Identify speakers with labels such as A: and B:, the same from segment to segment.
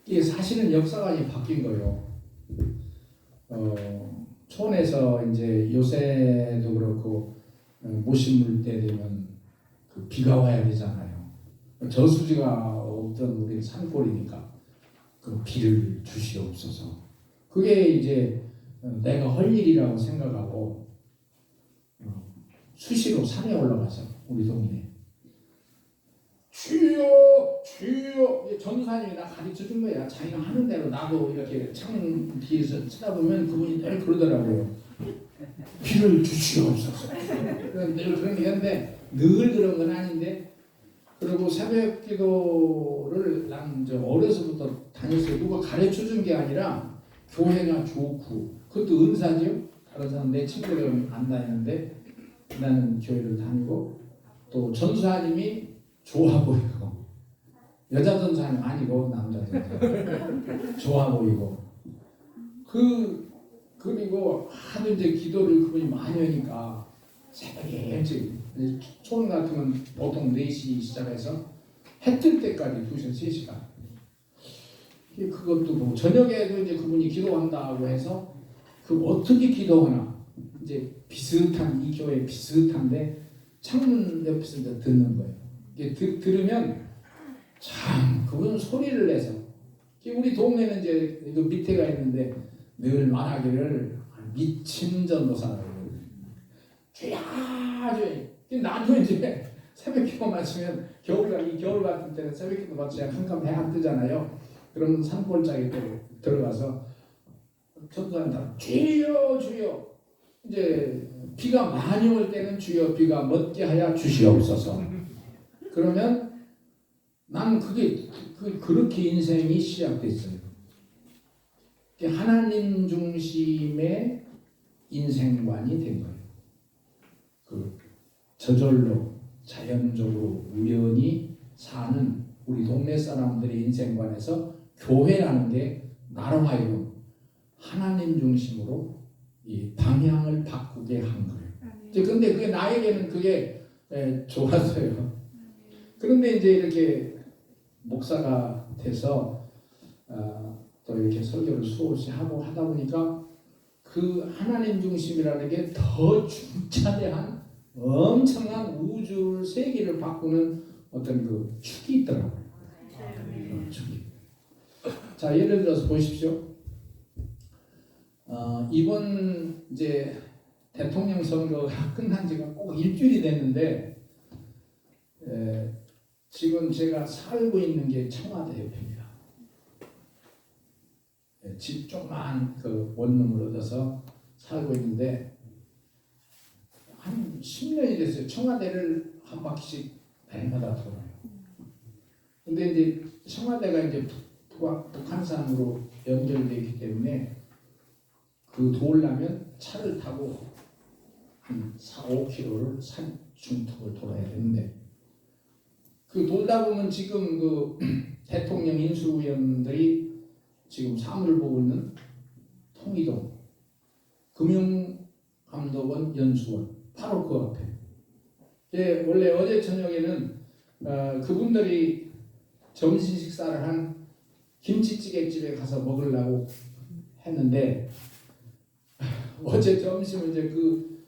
A: 이게 사실은 역사가 이제 바뀐 거예요. 촌에서 이제 요새도 그렇고 모신물 때 되면 그 비가 와야 되잖아요. 저수지가 없던 우리 산골이니까 그 비를 주시옵소서. 그게 이제 내가 할 일이라고 생각하고 수시로 산에 올라가서 우리 동네 주여 주여 전도사님이 나 가르쳐 준 거야. 자기가 하는 대로 나도 이렇게 창 뒤에서 쳐다보면 그분이 늘 그러더라고요. 비를 주시옵소서. 늘 그런 게 있는데 늘 그런 건 아닌데, 그리고 새벽 기도를 난 어려서부터 다녔어요. 누가 가르쳐 준 게 아니라 교회가 좋고, 그것도 은사죠. 다른 사람 내 친구들은 안 다니는데 나는 교회를 다니고, 또 전사님이 좋아 보이고, 여자 전사님 아니고 남자 전사님 좋아 보이고, 그리고 하도 이제 기도를 그분이 많이 하니까 새벽에 일찍, 촌 같으면 보통 4시 시작해서 해 뜰 때까지 2시간 3시간, 그것도 뭐 저녁에도 이제 그분이 기도한다고 해서 그 어떻게 기도하나 이제 비슷한, 이 교회 비슷한데 창문 옆에서 이제 듣는 거예요. 이게 들으면 참 그분 소리를 내서, 우리 동네는 이제 그 밑에가 있는데 늘 말하기를 미친 전도사라고 주야 주야. 나도 이제 새벽 기도 마치면 겨울 같은 때는 새벽 기도 마치면 한밤 해 안 뜨잖아요. 그러면 산골짜기 때 들어가서 전도사님 주여 주여, 이제 비가 많이 올 때는 주여 비가 멎게 하여 주시옵소서. 그러면 난 그렇게 인생이 시작됐어요. 하나님 중심의 인생관이 된 거예요. 저절로 자연적으로 우연히 사는 우리 동네 사람들의 인생관에서 교회라는 게 나로 하여금 하나님 중심으로 이 방향을 바꾸게 한 거예요. 근데 그게 나에게는 그게 좋았어요. 그런데 이제 이렇게 목사가 돼서 또 이렇게 설교를 수없이 하고 하다 보니까 그 하나님 중심이라는 게 더 중차대한 엄청난 우주 세계를 바꾸는 어떤 그 축이 있더라고요. 축이. 자, 예를 들어서 보십시오. 이번 이제 대통령 선거가 끝난 지가 꼭 일주일이 됐는데, 지금 제가 살고 있는 게 청와대 옆입니다. 집 조그만 그 원룸을 얻어서 살고 있는데 한 10년이 됐어요. 청와대를 한 바퀴씩 매일마다 돌아요. 근데 이제 청와대가 이제 북한산으로 연결되어 있기 때문에 그 돌려면 차를 타고 한 4, 5km를 산 중턱을 돌아야 되는데, 그 돌다 보면 지금 그 대통령 인수위원들이 지금 사무를 보고 있는 통이동 금융감독원 연수원 바로 그 앞에. 원래 어제 저녁에는 그분들이 점심 식사를 한 김치찌개집에 가서 먹으려고 했는데, 어제 점심은 이제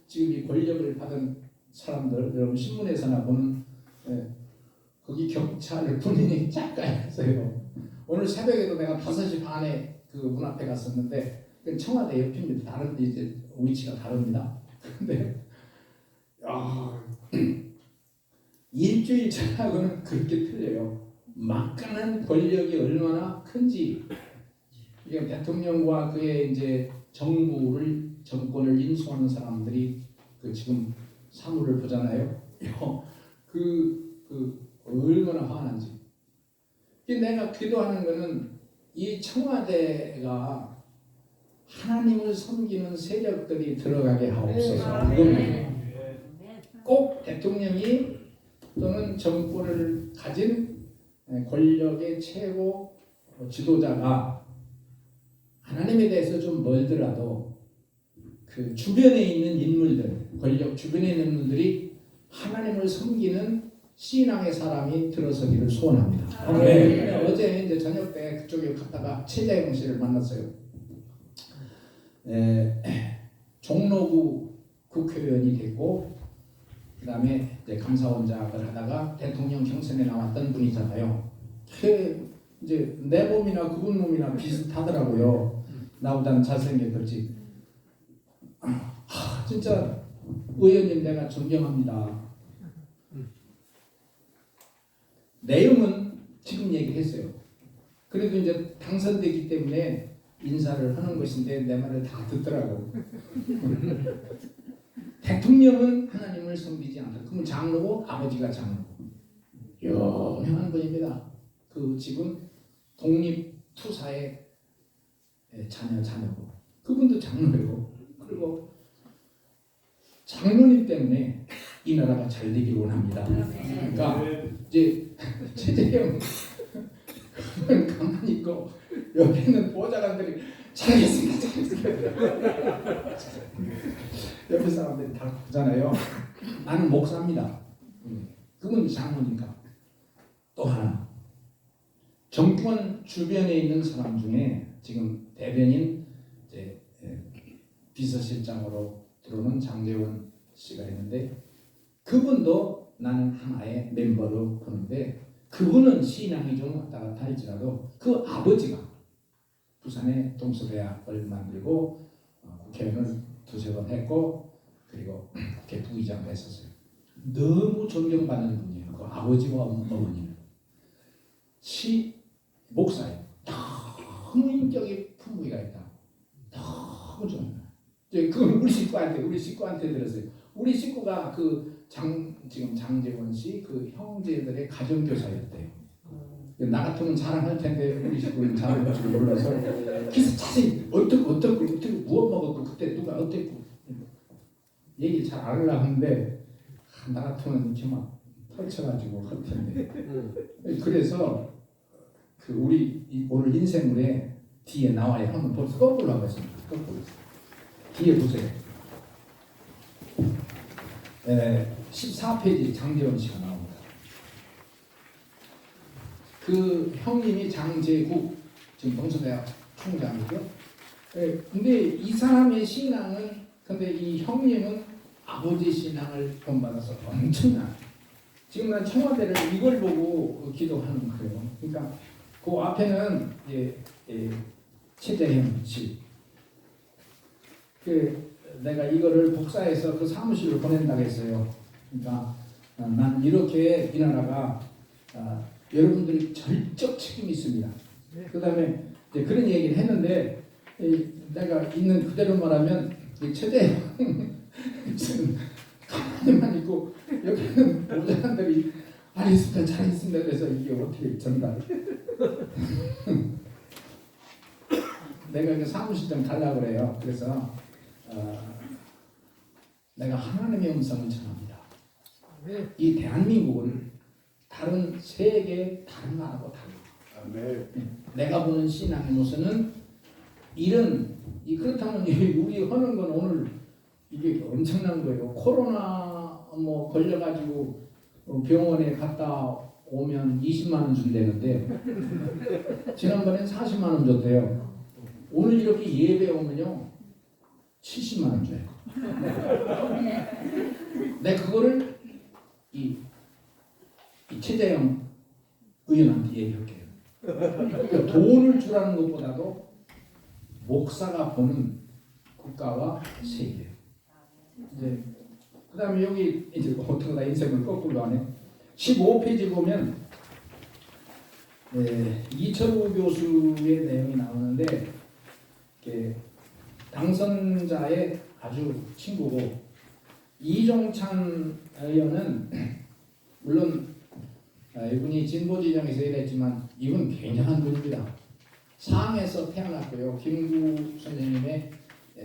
A: 지금 이 권력을 받은 사람들, 여러분 신문에서나 보는, 거기 경찰을 본인이 짝가했어요. 오늘 새벽에도 내가 5시 반에 그 문 앞에 갔었는데, 청와대 옆입니다. 다른 이제 위치가 다릅니다. 근데 일주일 전하고는 그렇게 틀려요. 막강한 권력이 얼마나 큰지. 이게 대통령과 그의 이제 정권을 인수하는 사람들이 지금 사무를 보잖아요. 얼마나 화난지. 내가 기도하는 거는 이 청와대가 하나님을 섬기는 세력들이 들어가게 하옵소서. 꼭 대통령이 또는 정권을 가진 권력의 최고 지도자가 하나님에 대해서 좀 멀더라도 그 주변에 있는 인물들, 권력 주변에 있는 인물들이 하나님을 섬기는 신앙의 사람이 들어서기를 소원합니다.
B: 네.
A: 어제 이제 저녁 때 그쪽에 갔다가 최재형 씨를 만났어요. 종로구 국회의원이 됐고 그다음에 이제 감사원장을 하다가 대통령 경선에 나왔던 분이잖아요. 이제 내 몸이나 그분 몸이나 비슷하더라고요. 나보다는 잘생겼을지. 진짜 의원님 내가 존경합니다. 내용은 지금 얘기했어요. 그래도 이제 당선되기 때문에 인사를 하는 것인데 내 말을 다 듣더라고. 대통령은 하나님을 섬기지 않다. 그러면 장로고 아버지가 장로고. 유명한 분입니다. 그 집은 독립투사의 자녀고 그분도 장로고 그리고 장로님 때문에 이 나라가 잘 되기를 원합니다. 그러니까 이제 최재형 그분 가만히 있고 옆에 있는 보좌관들이 잘했습니다. 옆에 사람들이 다 보잖아요. 나는 목사입니다. 그분 장로니까. 또 하나 정권 주변에 있는 사람 중에 지금 대변인 이제 비서실장으로 들어오는 장재원 씨가 있는데 그분도 나는 하나의 멤버로 보는데 그분은 신앙이 좀 왔다 갔다 할지라도 그 아버지가 부산에 동서대학을 만들고 국회의원을 두세 번 했고 그리고 국회 부의장도 했었어요. 너무 존경받는 분이에요. 그 아버지와 어머니는 목사예요. 너무 인격이 풍부가 있다. 너무 좋아요. 그건 우리 식구한테 들었어요. 우리 식구가 지금 장재원 씨 그 형제들의 가정교사였대요. 나 같으면 자랑할 텐데 우리 식구는 자랑할 줄 몰라서 그래서 자세히 어떻게 무엇 먹었고 그때 누가 어땠고 얘기 잘 안 하려고 하는데 나 같으면 이렇게 막 펼쳐가지고 할 텐데 그래서 우리 오늘 인생물에 뒤에 나와요. 한번 벌써 거꾸로 하겠습니다. 거꾸로 뒤에 보세요. 14페이지 장재원 씨가 나옵니다. 그 형님이 장재국 지금 동서대학 총장이죠. 근데 이 사람의 신앙은 근데 이 형님은 아버지 신앙을 본받아서 엄청나. 지금 난 청와대를 이걸 보고 기도하는 거예요. 그러니까 그 앞에는 최재형 씨. 내가 이거를 복사해서 그 사무실로 보낸다고 했어요. 그러니까 난 이렇게 이 나라가 여러분들이 절적 책임이 있습니다. 그 다음에 그런 얘기를 했는데 내가 있는 그대로 말하면 최재형 가만히만 있고 여기는 보좌관들이 알겠습니다, 잘했습니다. 그래서 이게 어떻게 전달? 내가 사무실장 가려고 그래요. 그래서 내가 하나님의 음성을 전합니다. 이 대한민국은 다른 세계 다른 나라하고 달라. 내가 보는 신앙의 모습은 그렇다면 우리 하는 건 오늘 이게 엄청난 거예요. 코로나 걸려가지고 병원에 갔다 오면 20만 원 준다는데 지난번엔 40만 원 줬대요. 오늘 이렇게 예배 오면요 70만 원 줘요. 내가 그거를 이 최재형 의원한테 얘기할게요. 그러니까 돈을 주라는 것보다도 목사가 보는 국가와 세계. 이제 그다음에 여기 이제 어떻게 다 인생을 거꾸로 하네. 15페이지 보면 이철우 교수의 내용이 나오는데 당선자의 아주 친구고 이종찬 의원은 물론 이분이 진보 진영에서 일했지만 이분 굉장한 분입니다. 상에서 태어났고요. 김구 선생님의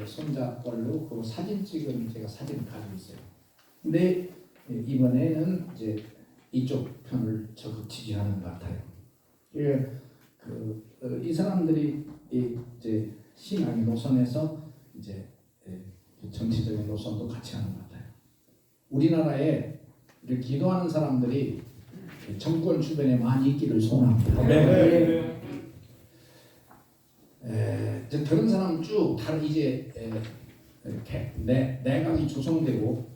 A: 손자뻘로 그 사진 찍은 제가 사진을 가지고 있어요. 근데 이번에는 이제 이쪽 편을 적극 지지하는 것 같아요. 이 사람들이 이제 신앙의 노선에서 이제 정치적인 노선도 같이 하는 것 같아요. 우리나라에 이렇게 기도하는 사람들이 정권 주변에 많이 있기를 소원합니다. 이제 그런 사람 쭉 다른 이제 이렇게 내각이 조성되고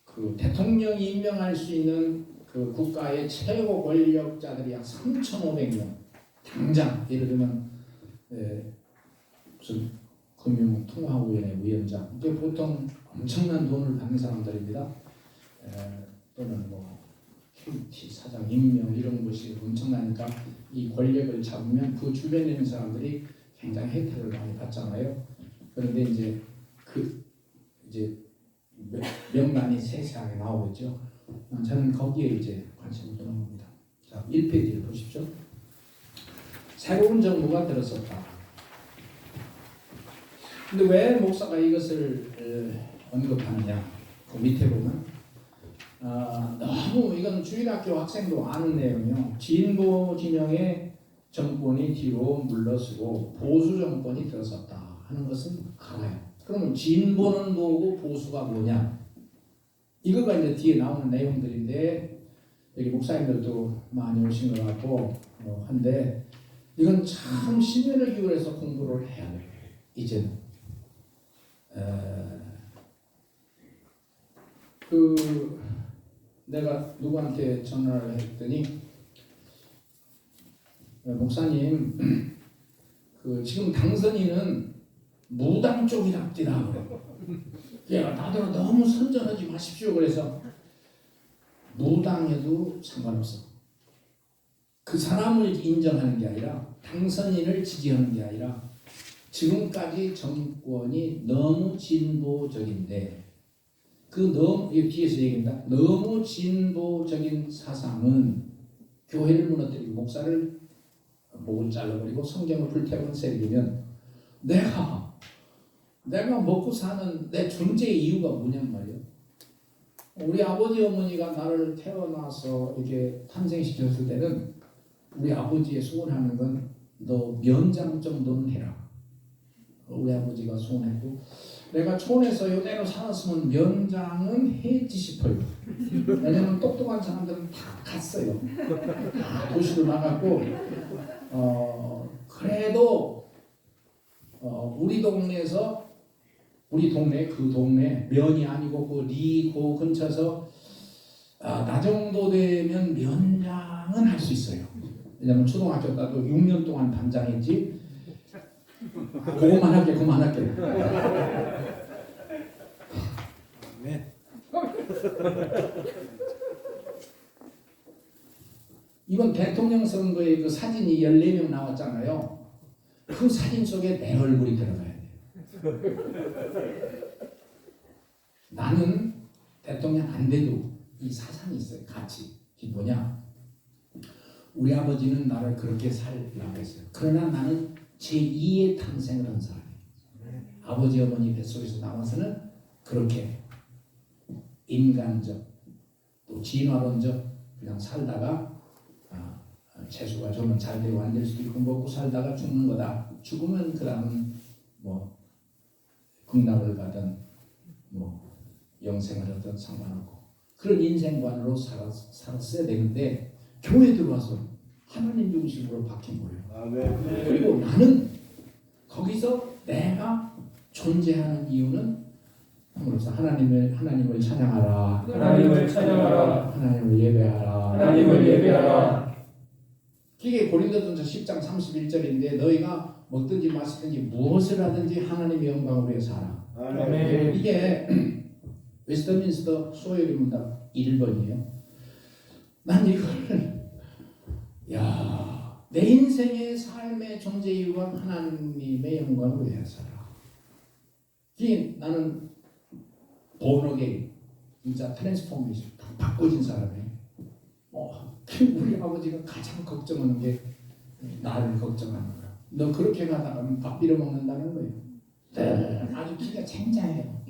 A: 그 대통령이 임명할 수 있는 그 국가의 최고 권력자들이 약 3,500명 당장 예를 들면 무슨 금융통화위원회 위원장 이게 보통 엄청난 돈을 받는 사람들입니다. 또는 뭐 KT 사장 임명 이런 것이 엄청나니까 이 권력을 잡으면 그 주변에 있는 사람들이 굉장히 혜택을 많이 받잖아요. 그런데 이제 명단이 세세하게 나오겠죠. 저는 거기에 이제 관심을 두는 겁니다. 자, 1페이지를 보십시오. 새로운 정부가 들어섰다. 근데 왜 목사가 이것을 언급하느냐? 그 밑에 보면 너무 이건 주일학교 학생도 아는 내용이요. 진보 진영의 정권이 뒤로 물러서고 보수 정권이 들어섰다 하는 것은 알아요. 그러면 진보는 뭐고 보수가 뭐냐? 이거가 이제 뒤에 나오는 내용들인데 여기 목사님들도 많이 오신 것 같고 한데 이건 참 심혈을 기울여서 공부를 해야 돼요. 이제는 내가 누구한테 전화를 했더니 목사님 지금 당선인은 무당 쪽이랍디다. 야, 나도 너무 선전하지 마십시오. 그래서 무당해도 상관없어. 그 사람을 인정하는 게 아니라 당선인을 지지하는 게 아니라 지금까지 정권이 너무 진보적인데 너무 뒤에서 얘기한다. 너무 진보적인 사상은 교회를 무너뜨리고 목사를 목을 잘라버리고 성경을 불태우는 세력이면 내가 먹고 사는 내 존재의 이유가 뭐냔 말이에요. 우리 아버지 어머니가 나를 태어나서 이렇게 탄생시켰을 때는 우리 아버지의 소원하는 건 너 면장 정도는 해라. 우리 아버지가 소원했고 내가 촌에서 이대로 살았으면 면장은 해지 싶어요. 왜냐면 똑똑한 사람들은 다 갔어요. 다 도시로 나갔고 그래도 우리 동네에서 우리 동네 그 동네 면이 아니고 그 리고 근처에서 나 정도 되면 면장은 할 수 있어요. 왜냐면 초등학교 때도 6년 동안 반장했지. 그것만 할게. 네. 이번 대통령 선거에 그 사진이 14명 나왔잖아요. 그 사진 속에 내 얼굴이 들어가야 돼요. 나는 대통령 안 돼도 이 사상이 있어요. 가치. 이게 뭐냐? 우리 아버지는 나를 그렇게 살라고 했어요. 그러나 나는 제2의 탄생을 한 사람이에요. 아버지 어머니 뱃속에서 나와서는 그렇게 인간적 또 진화론적 그냥 살다가 재수가 좋으면 잘 되고 안 될 수도 있고 먹고 살다가 죽는 거다. 죽으면 그 다음은 뭐 극락을 가든 뭐 영생을 하든 상관없고 그런 인생관으로 살았어야 되는데 교회 들어와서 하나님 중심으로 바뀐 거예요. 그리고 나는 거기서 내가 존재하는 이유는 함으로써 하나님을 찬양하라. 하나님을 예배하라. 이게 고린도전서 10장 31절인데 너희가 먹든지 마시든지 무엇을 하든지 하나님의 영광을 위해서 하라. 이게 웨스트민스터 소요리 문답 1번이에요. 난 이걸 내 인생의 삶의 존재 이유가 하나님의 영광을 위해서라. 이게 나는 본어게인 진짜 트랜스포메이션 바꿔진 사람이에요. 우리 아버지가 가장 걱정하는 게 나를 걱정하는 거야. 너 그렇게 가다가 밥 빌어 먹는다는 거예요. 아주 기가 굉장해요.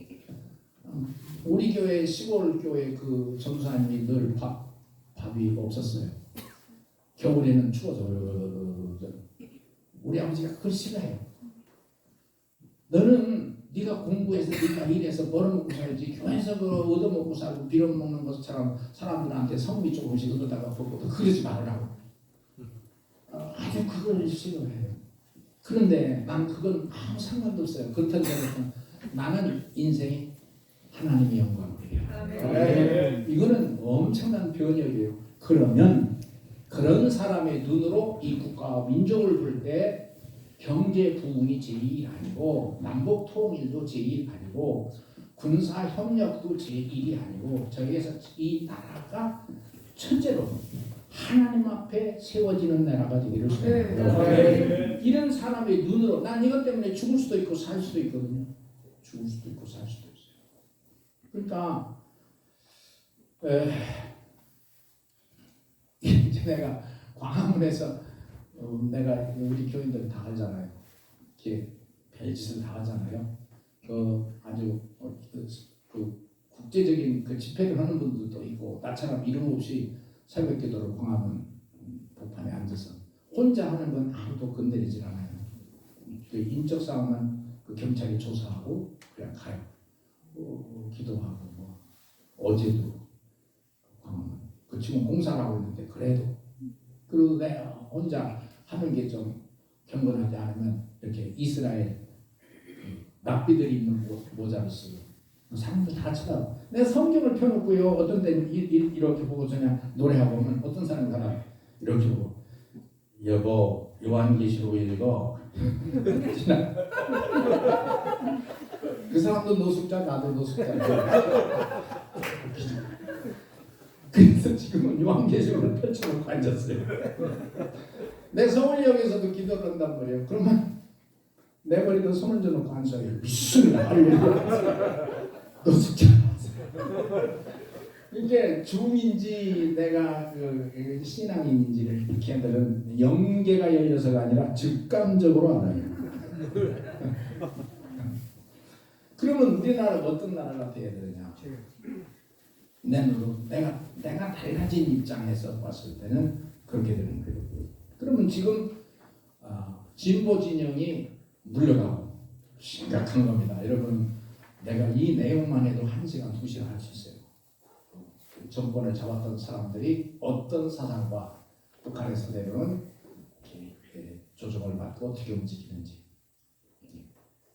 A: 우리 교회 시골 교회 그 전사님이 늘 밥이 없었어요. 겨울에는 추워서 우리 아버지가 그걸 싫어해요. 너는 네가 공부해서 네가 일해서 벌어먹고 살지 교회에서 그 얻어먹고 살고 빌어먹는 것처럼 사람들한테 성비 조금씩 얻어다가 보고 그러지 말으라고. 아주 그걸 싫어해요. 그런데 난 그건 아무 상관도 없어요. 그렇다고 해서 나는 인생이 하나님의 영광이에요. 이거는 엄청난 변혁이에요. 그러면 그런 사람의 눈으로 이 국가와 민족을 볼 때 경제 부흥이 제1이 아니고 남북 통일도 제1이 아니고 군사 협력도 제1이 아니고 저기에서 이 나라가 첫째로 하나님 앞에 세워지는 나라가 되기를 소원해요. 이런 사람의 눈으로 난 이것 때문에 죽을 수도 있고 살 수도 있거든요. 죽을 수도 있고 살 수도 있어요. 그러니까 이제 내가 광화문에서 내가 우리 교인들 다 하잖아요. 이렇게 별짓을 다 하잖아요. 아주 그 국제적인 그 집회를 하는 분들도 있고 나처럼 이름 없이 새벽기도를 광화문 복판에 앉아서 혼자 하는 건 아무도 건드리질 않아요. 그 인적 사항만 그 경찰이 조사하고 그냥 가요. 기도하고 뭐 어제도 광화문 그 지금 공사를 하고 있는데 그리고 내가 혼자 하는 게 좀 경건하지 않으면 이렇게 이스라엘 랍비들이 입는 모자를 쓰고 사람들 다 쳐다봐. 내가 성경을 펴놓고요. 어떤 때는 이렇게 보고 그냥 노래하고 보면 어떤 사람이 가다 이렇게 보고 여보 요한계시록 읽어. 그 사람도 노숙자 나도 노숙자. 그래서 지금은 요한계시록을 펼쳐놓고 앉았어요. 내 서울역에서도 기도를 한단 말이에요. 그러면 내 머리도 손을 져놓고 앉아요. 믿습니다. 노숙자. 이게 중인지 내가 그 신앙인인지를 걔들은 영계가 열려서가 아니라 즉감적으로 알아요. 그러면 우리나라가 어떤 나라가 돼야 되느냐? 내가 달라진 입장에서 봤을 때는 그렇게 되는 거예요. 그러면 지금 진보 진영이 물러가고 심각한 겁니다. 여러분 내가 이 내용만 해도 1시간, 2시간 할 수 있어요. 정권을 잡았던 사람들이 어떤 사상과 북한에서 내려온 조정을 받고 어떻게 움직이는지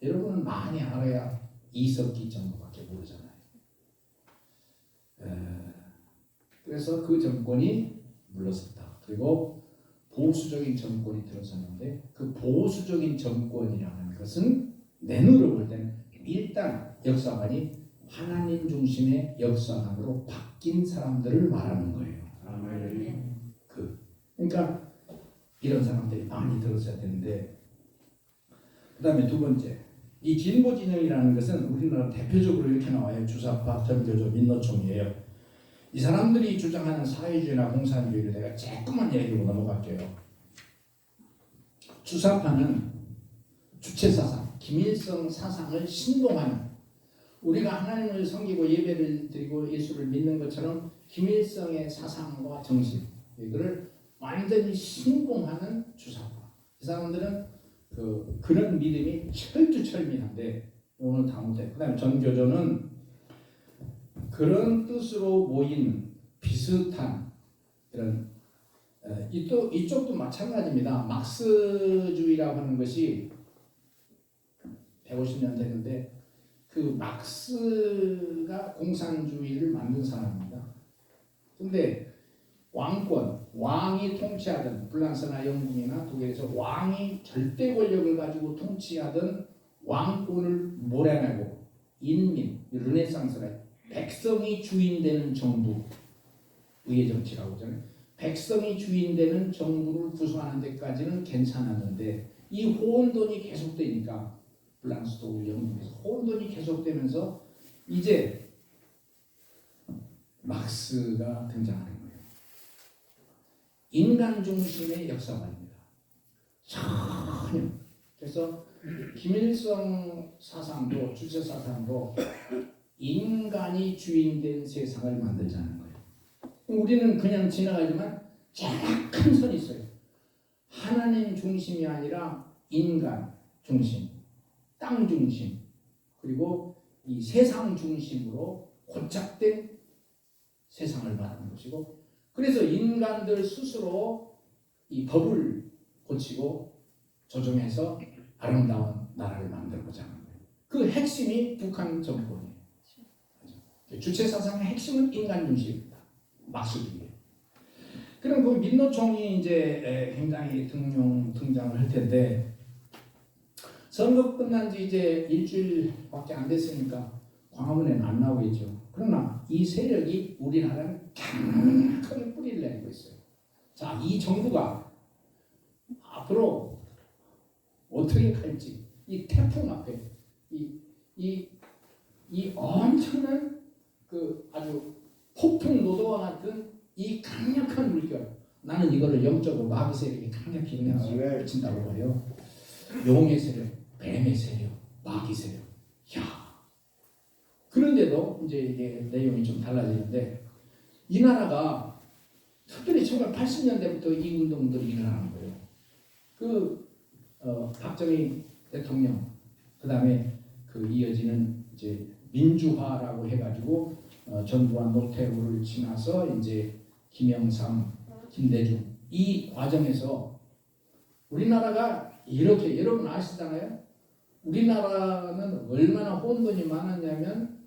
A: 여러분은 많이 알아야 이석기 정부밖에 모르잖아요. 그래서 그 정권이 물러섰다. 그리고 보수적인 정권이 들어섰는데 그 보수적인 정권이라는 것은 내 눈으로 볼 때는 일단 역사관이 하나님 중심의 역사관으로 바뀐 사람들을 말하는 거예요. 그러니까 이런 사람들이 많이 들었어야 되는데 그 다음에 두 번째 이 진보 진영이라는 것은 우리나라 대표적으로 이렇게 나와요. 주사파, 전교조, 민노총이에요. 이 사람들이 주장하는 사회주의나 공산주의를 내가 조금만 얘기하고 넘어갈게요. 주사파는 주체사상, 김일성 사상을 신봉하는 우리가 하나님을 섬기고 예배를 드리고 예수를 믿는 것처럼 김일성의 사상과 정신 이거를 완전히 신봉하는 주사파. 이 사람들은 그런 믿음이 철두철미한데 오늘 다 못해. 그 다음에 전교조는 그런 뜻으로 모인 비슷한 이런 이쪽도 마찬가지입니다. 막스주의라고 하는 것이 150년 됐는데 그 막스가 공산주의를 만든 사람입니다. 근데 왕이 통치하던 프랑스나 영국이나 독일에서 왕이 절대 권력을 가지고 통치하던 왕권을 몰아내고 인민, 르네상스라 백성이 주인되는 정부, 의회 정치라고 하잖아요. 백성이 주인되는 정부를 구성하는 데까지는 괜찮았는데 이 호언돈이 계속되니까 프랑스, 독일, 영국에서 호언돈이 계속되면서 이제 막스가 등장하는 거예요. 인간 중심의 역사관입니다. 전혀. 그래서 김일성 사상도 주체 사상도 인간이 주인된 세상을 만들자는 거예요. 우리는 그냥 지나가지만 큰 선이 있어요. 하나님 중심이 아니라 인간 중심, 땅 중심, 그리고 이 세상 중심으로 고착된 세상을 말하는 것이고, 그래서 인간들 스스로 이 법을 고치고 조정해서 아름다운 나라를 만들고자 하는 거예요. 그 핵심이 북한 정권이에요. 주체 사상의 핵심은 인간 중심입니다. 막수주의. 그럼 그 민노총이 이제 굉장히 등장을 할 텐데, 선거 끝난 지 이제 일주일밖에 안 됐으니까 광화문에는 안 나오겠죠. 그러나 이 세력이 우리나라를 강력하게 뿌리를 내리고 있어요. 자, 이 정부가 앞으로 어떻게 갈지, 이 태풍 앞에 이 엄청난 그 아주 폭풍 노도와 같은 이 강력한 물결, 나는 이거를 영적으로 마귀 세력이 강력히 영향을 미친다고 해요. 용의 세력, 뱀의 세력, 마귀 세력. 야. 그런데도 이제 이게 내용이 좀 달라지는데, 이 나라가 특별히 1980년대부터 이 운동들이 일어나는 거예요. 박정희 대통령, 그 다음에 그 이어지는 이제 민주화라고 해가지고 전두환 노태우를 지나서 이제 김영삼, 김대중, 이 과정에서 우리나라가 이렇게, 여러분 아시잖아요. 우리나라는 얼마나 혼돈이 많았냐면,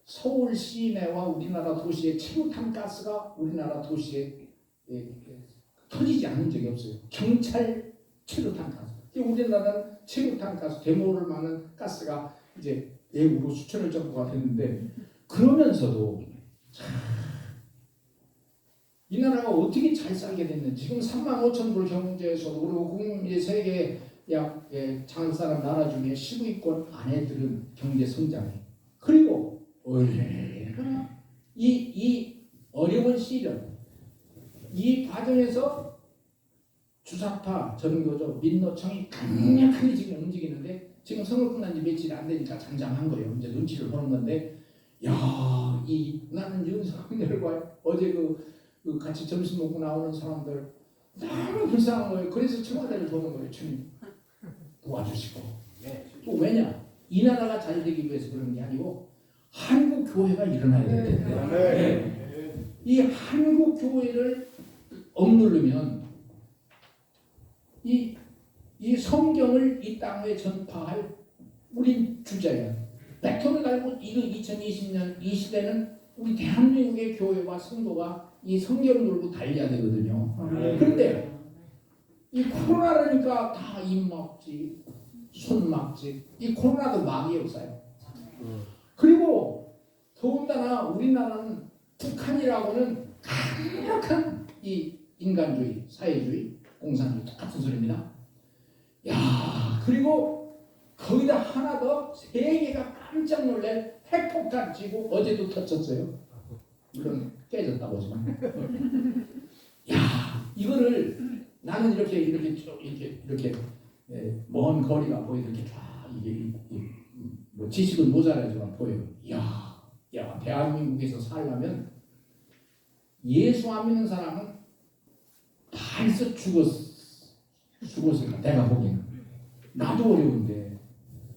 A: 서울 시내와 우리나라 도시의 최루탄 가스가 우리나라 도시에 터지지 않은 적이 없어요. 경찰 최루탄 가스. 우리나라는 최루탄 가스, 데모를 많은 가스가 이제 외국으로 수천을 정도가 됐는데, 그러면서도 이 나라가 어떻게 잘 살게 됐는지, 지금 35,000불 경제에서 그리고 세계 약 장사람 나라 중에 10위권 안에들은 경제 성장이, 그리고 얼마나 이 어려운 시련, 이 과정에서 주사파 전교조 민노총이 강력하게 지금 움직이는데, 지금 선거 끝난 지 며칠 안 되니까 잠잠한 거예요. 이제 눈치를 보는 건데, 야, 나는 윤석열과 어제 그 같이 점심 먹고 나오는 사람들 너무 불쌍한 거예요. 그래서 청와대를 도는 거예요. 주님 도와주시고. 또 왜냐? 이 나라가 잘 되기 위해서 그런 게 아니고 한국 교회가 일어나야 될 텐데, 이 한국 교회를 억누르면 이 성경을 이 땅에 전파할 우린 주자야. 백톤을 달고 2020년 이 시대는 우리 대한민국의 교회와 성도가 이 성경을 들고 달려야 되거든요. 그런데 이 코로나라니까 다 입 막지, 손 막지. 이 코로나도 막이 없어요. 그리고 더군다나 우리나라는 북한이라고는 강력한 이 인간주의, 사회주의, 공산주의 똑같은 소리입니다. 야, 그리고 거기다 하나 더 세계가 깜짝 놀랄 핵폭탄 지고 어제도 터졌어요. 물론 깨졌다고 하지만. 야, 이거를 나는 이렇게 먼 거리가 보이고 이렇게 쫙 이게 뭐 지식은 모자라지만 보여요. 야, 대한민국에서 살려면 예수 안 믿는 사람은 벌써 죽었으니까 내가 보기에는 나도 어려운데,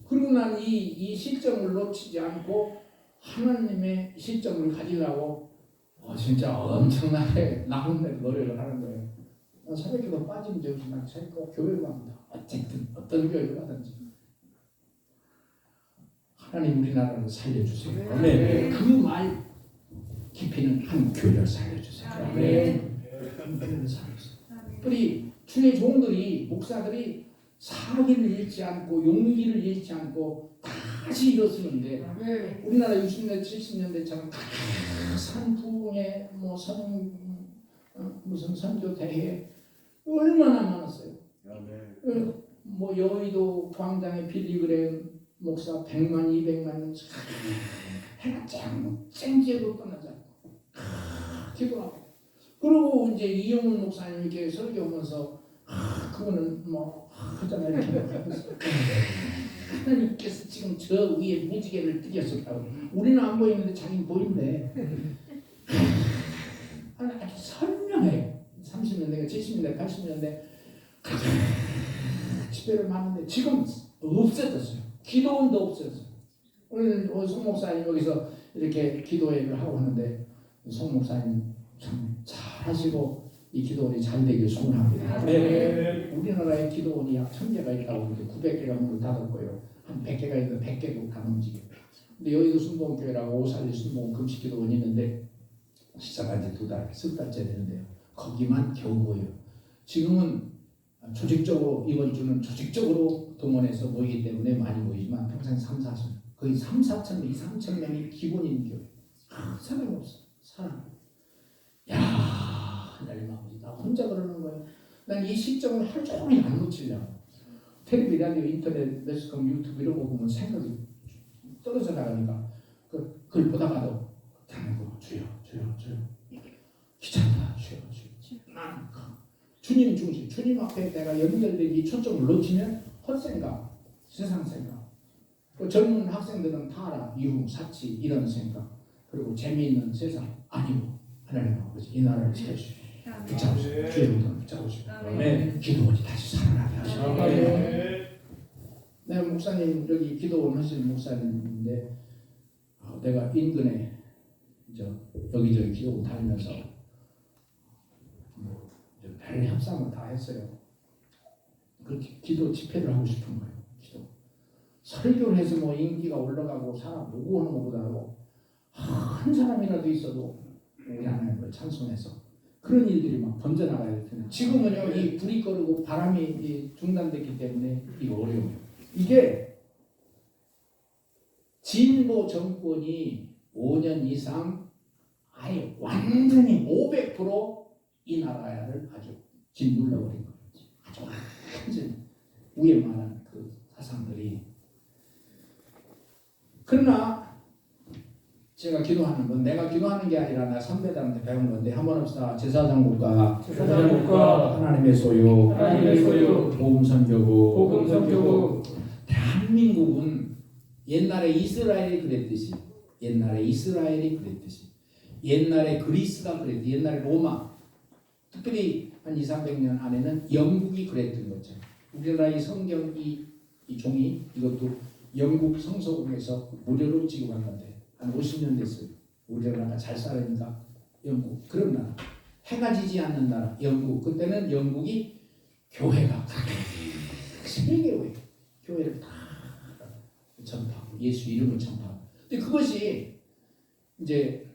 A: 그리고 난 이 시점을 놓치지 않고 하나님의 시점을 가지려고 진짜 엄청나게 나름대로 노력을 하는 거예요. 새벽기도 빠진 적이 없이 난 새벽 교회를 갑니다. 어쨌든 어떤 교회를 가든지 하나님 우리나라를 살려주세요. 아멘. 그 말 깊이는 한 교회를 살려주세요. 아멘. 한 교회를 살려주세요. 우리 주의 종들이, 목사들이 사기를 잃지 않고 용기를 잃지 않고 다시 일어서는데, 우리나라 60년대 70년대처럼 산부에 무슨 선교 대회 얼마나 많았어요. 뭐 여의도 광장에 빌리그레임 목사 100만 200만 해가 쨍쨍지고 끝나지 않고 기도하고, 그리고 이제 이영훈 목사님 이렇게 설교하면서 그거는 뭐 하잖아요. 이렇게 하면서 하나님께서 지금 저 위에 무지개를 띄었었다고. 우리는 안 보이는데 자기는 보인대. 아주 선명해. 30년대, 70년대, 80년대 집회를 많은데 지금 없어졌어요. 기도원도 없어졌어요. 오늘 송 목사님 여기서 이렇게 기도회를 하고 하는데 송 목사님 참 잘하시고 이 기도원이 잘 되길 소원합니다.
B: 네.
A: 우리나라에 기도원이 약 1000개가 있다고 하는데 900개가 문을 닫을 거예요. 한 100개가 있는데 100개도 다 움직여요. 근데 여의도 순복음교회라고 오살리 순복음 금식기도원이 있는데 시작한 지 2달, 3달째 되는데요. 거기만 겨우 모여요. 지금은 조직적으로 이번 주는 조직적으로 동원해서 모이기 때문에 많이 모이지만 평생 3, 4천 거의 3, 4천 명, 2, 3천 명이 기본인 교회. 사람이 없어. 사람. 야, 하나님 아버지 나 혼자 그러는 거예요. 난 이 시점을 하루 종일 안 놓치려고. 텔레비, 라디오, 인터넷, 매스컴, 유튜브 이런 거 보면 생각이 떨어져 나가니까 그걸 보다가도 하나님 주여 귀찮다 주여 난 주님 중심 주님 앞에 내가 연결된 이 초점을 놓치면 헛생각 세상 생각 젊은 학생들은 타락 유흥 사치 이런 생각 그리고 재미있는 세상 아니고 하나님 아버지 이 나라를 지켜주시고 붙잡으시고 주의 믿음 붙잡으시고 기도원이 다시 살아나게 하시고 내가 목사님 여기 기도원 하시는 목사님인데 내가 인근에 여기저기 기도원 다니면서 별 협상을 다 했어요. 그렇게 기도 집회를 하고 싶은 거예요. 기도 설교를 해서 뭐 인기가 올라가고 사람 누구 하는 것보다도 한 사람이라도 있어도 우리 하나님을 찬송해서 그런 일들이 막 번져나가야 될 텐데 지금은요 이 불이 꺼르고 바람이 중단됐기 때문에 이거 어려워요. 이게 진보 정권이 5년 이상 아예 완전히 500%이 나라를 아주 짓눌러버린 거예요. 아주 완전히 위에 말한 그 사상들이. 그러나 제가 기도하는 건 내가 기도하는 게 아니라 나 선배들한테 배운 건데 한번 합시다. 제사장국가 하나님의 소유 복음선교국 대한민국은 옛날에 이스라엘이 그랬듯이 옛날에 그리스가 그랬듯이 옛날에 로마 특별히 한 200~300년 안에는 영국이 그랬던 거죠. 우리나라 이 성경 이 종이 이것도 영국 성서공에서 무료로 지급한 건데 한 50년 됐어요. 우리나라가 잘 살으니까 영국 그런 나라 해가 지지 않는 나라 영국 그때는 영국이 교회가 세계교회 교회를 다 전파하고 예수 이름을 전파하고 근데 그것이 이제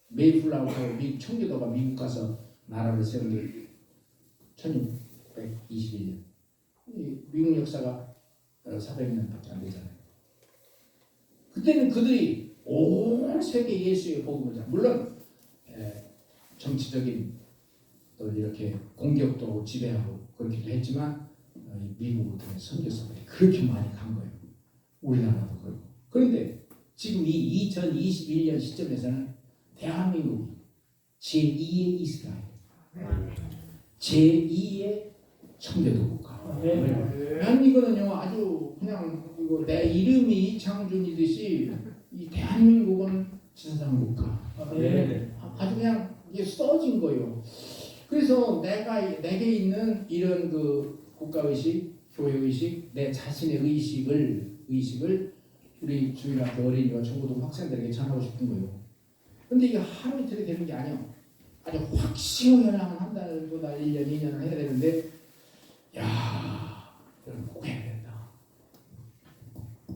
A: 메이플라워하고 미국 청교도가 미국 가서 나라를 세운 게 1621년 미국 역사가 400년밖에 안 되잖아요. 그때는 그들이 온 세계 예수의 복음을 전 물론 정치적인 또 이렇게 공격도 지배하고 그렇기도 했지만 미국을 통해 선교사들이 그렇게 많이 간 거예요. 우리나라도 그렇고. 그런데 지금 이 2021년 시점에서는 대한민국이 제2의 이스라엘, 제2의 청교도 국가. 대한민국은요 아주 그냥 이거 내 이름이 이창준이듯이 이 대한민국은 지사장 국가. 아주 그냥 이게 써진 거예요. 그래서 내게 있는 이런 그 국가의식, 교회의식, 내 자신의 의식을 우리 주일학교 어린이와 중고등 학생들에게 전하고 싶은 거예요. 근데 이게 하루 이틀이 되는 게 아니에요. 아주 확 시원하면 한 달보다 1년, 2년을 해야 되는데 이건 꼭 해야 된다.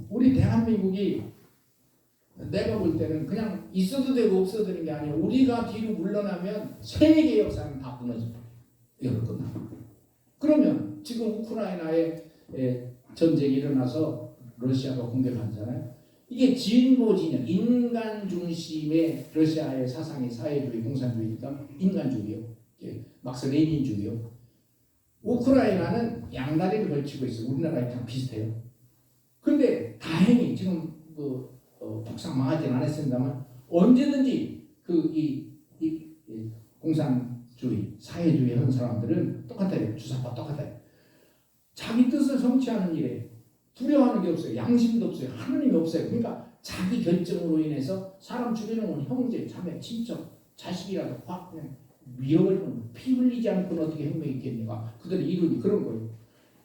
A: 우리 대한민국이 내가 볼 때는 그냥 있어도 되고 없어도 되는 게 아니에요. 우리가 뒤로 물러나면 세계 역사는 다 무너집니다. 이걸 끝나. 그러면 지금 우크라이나에 전쟁이 일어나서 러시아가 공격하잖아요. 이게 진보 진영, 인간 중심의 러시아의 사상이 사회주의, 공산주의니까 인간주의요. 막스 레닌주의요. 우크라이나는 양다리를 걸치고 있어요. 우리나라랑 비슷해요. 그런데 다행히 지금 북상 망하지는 않았습니다만 언제든지 이 공산주의, 사회주의 하는 사람들은 똑같아요. 주사파 똑같아요. 자기 뜻을 성취하는 일에 두려워하는 게 없어요. 양심도 없어요. 하느님이 없어요. 그러니까 자기 결정으로 인해서 사람 주변에 온 형제, 자매, 친척, 자식이라도 확 그냥 밀어버리면 피 흘리지 않고는 어떻게 혁명이 있겠니까. 그들의 이론이 그런 거예요.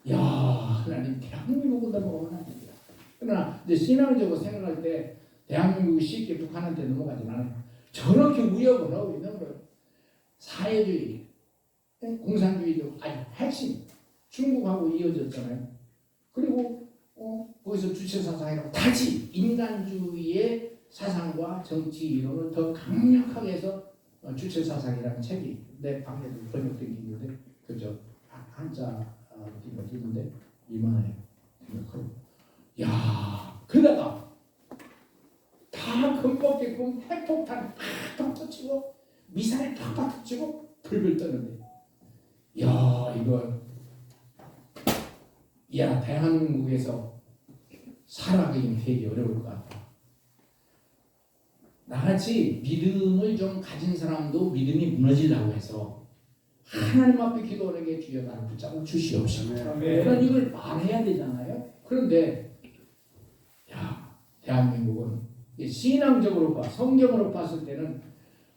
A: 야 하나님 대한민국은 너무 원합니다. 그러나 이제 신앙적으로 생각할 때 대한민국이 쉽게 북한한테 넘어가진 않아요. 저렇게 위협을 하고 있는 거예요. 사회주의, 공산주의도 아주 핵심 중국하고 이어졌잖아요. 그리고 거기서 주체사상이라고 다시 인간주의의 사상과 정치 이론을 더 강력하게 해서 주체사상이라는 책이 내 방에도 번역된 게 있는데 그저 한자 있는데 이만해요. 야, 그러다가 다 겁먹게끔 핵폭탄 팍팍 터치고 미사일 팍팍 터치고 불을 떠는데 야, 이거 야, 대한민국에서 살아가기 되게 어려울 것 같다. 나같이 믿음을 좀 가진 사람도 믿음이 무너지려고 해서 하나님 앞에 기도하는 주여 나를 붙잡아 주시옵시고. 그런 이걸 말해야 되잖아요. 그런데 야, 대한민국은 신앙적으로 봐, 성경으로 봤을 때는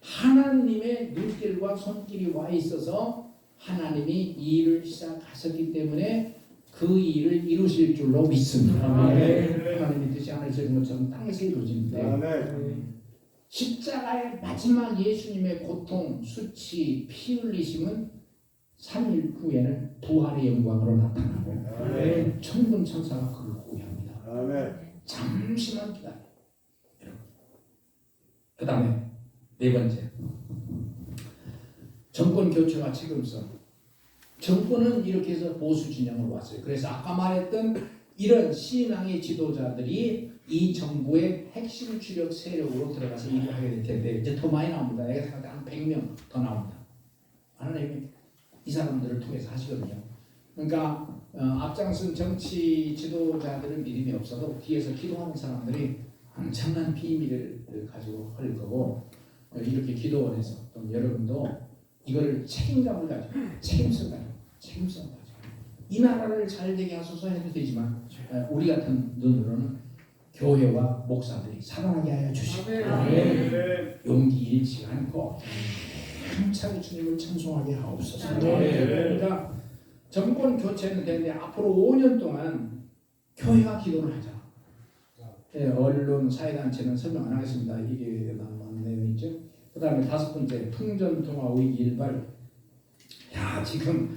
A: 하나님의 눈길과 손길이 와 있어서 하나님이 이 일을 시작하셨기 때문에 그 일을 이루실 줄로 믿습니다. 하나님의 뜻이 하늘에서 이룬 것처럼 땅에서 이루어집니다. 십자가의 마지막 예수님의 고통, 수치, 피 흘리심은 3일 후에는 부활의 영광으로 나타나고 천군 천사가 그를 구해합니다. 잠시만 기다려. 그 다음에 네 번째, 정권 교체와 책임성. 정권은 이렇게 해서 보수 진영으로 왔어요. 그래서 아까 말했던 이런 신앙의 지도자들이 이 정부의 핵심 주력 세력으로 들어가서 일을 하게 될 텐데 이제 더 많이 나옵니다. 내가 생각할 때 한 100명 더 나옵니다. 하나님이 이 사람들을 통해서 하시거든요. 그러니까 앞장선 정치 지도자들은 믿음이 없어도 뒤에서 기도하는 사람들이 엄청난 비밀을 가지고 할 거고 이렇게 기도원에서 또 여러분도 이걸 책임감을 가지고 책임성 가지고 이 나라를 잘 되게 하소서 해도 되지만 우리 같은 눈으로는 교회와 목사들이 살아나게 하여 주시고 용기 잃지 않고 힘차게 주님을 찬송하게 하옵소서. 그러니까 정권 교체는 되는데 앞으로 5년 동안 교회가 기도를 하자. 언론 사회단체는 설명 안 하겠습니다. 이게 나온 내용이죠. 그 다음에 다섯 번째, 통전통화 위기 일발. 야, 지금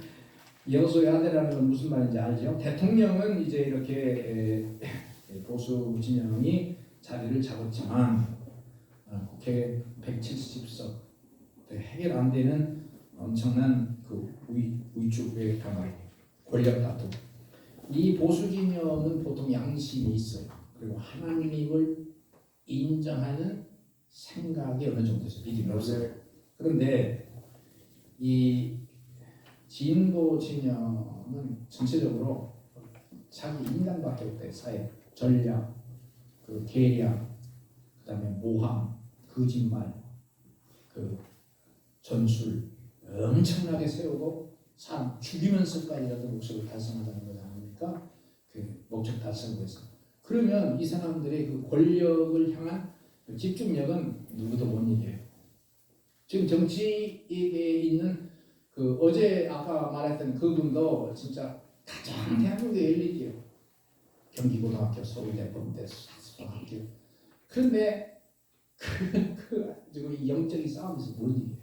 A: 여소야대라는 건 무슨 말인지 알죠? 대통령은 이제 이렇게 보수 진영이 자리를 잡았지만 국회 170석 해결 안 되는 엄청난 그 위축의 강화, 권력 다툼. 이 보수 진영은 보통 양심이 있어요. 그리고 하나님을 인정하는 생각이 어느 정도 있어요. 믿음이 없어요. 그런데 이 진보 진영은 전체적으로 자기 인간밖에 없대. 사회 전략, 그 계략, 그다음에 모함, 거짓말, 그 전술 엄청나게 세우고 사람 죽이면서까지라도 목적을 달성하자는 거지 않습니까? 그 목적 달성을 해서. 그러면 이 사람들의 그 권력을 향한 그 집중력은 누구도 못 이겨요. 지금 정치에 있는 그 어제 아까 말했던 그분도 진짜 가장 대한민국의 엘리트예요. 경기고등학교, 서울대법대, 사관학교. 그런데 지금 영적인 싸움에서 못 이겨요.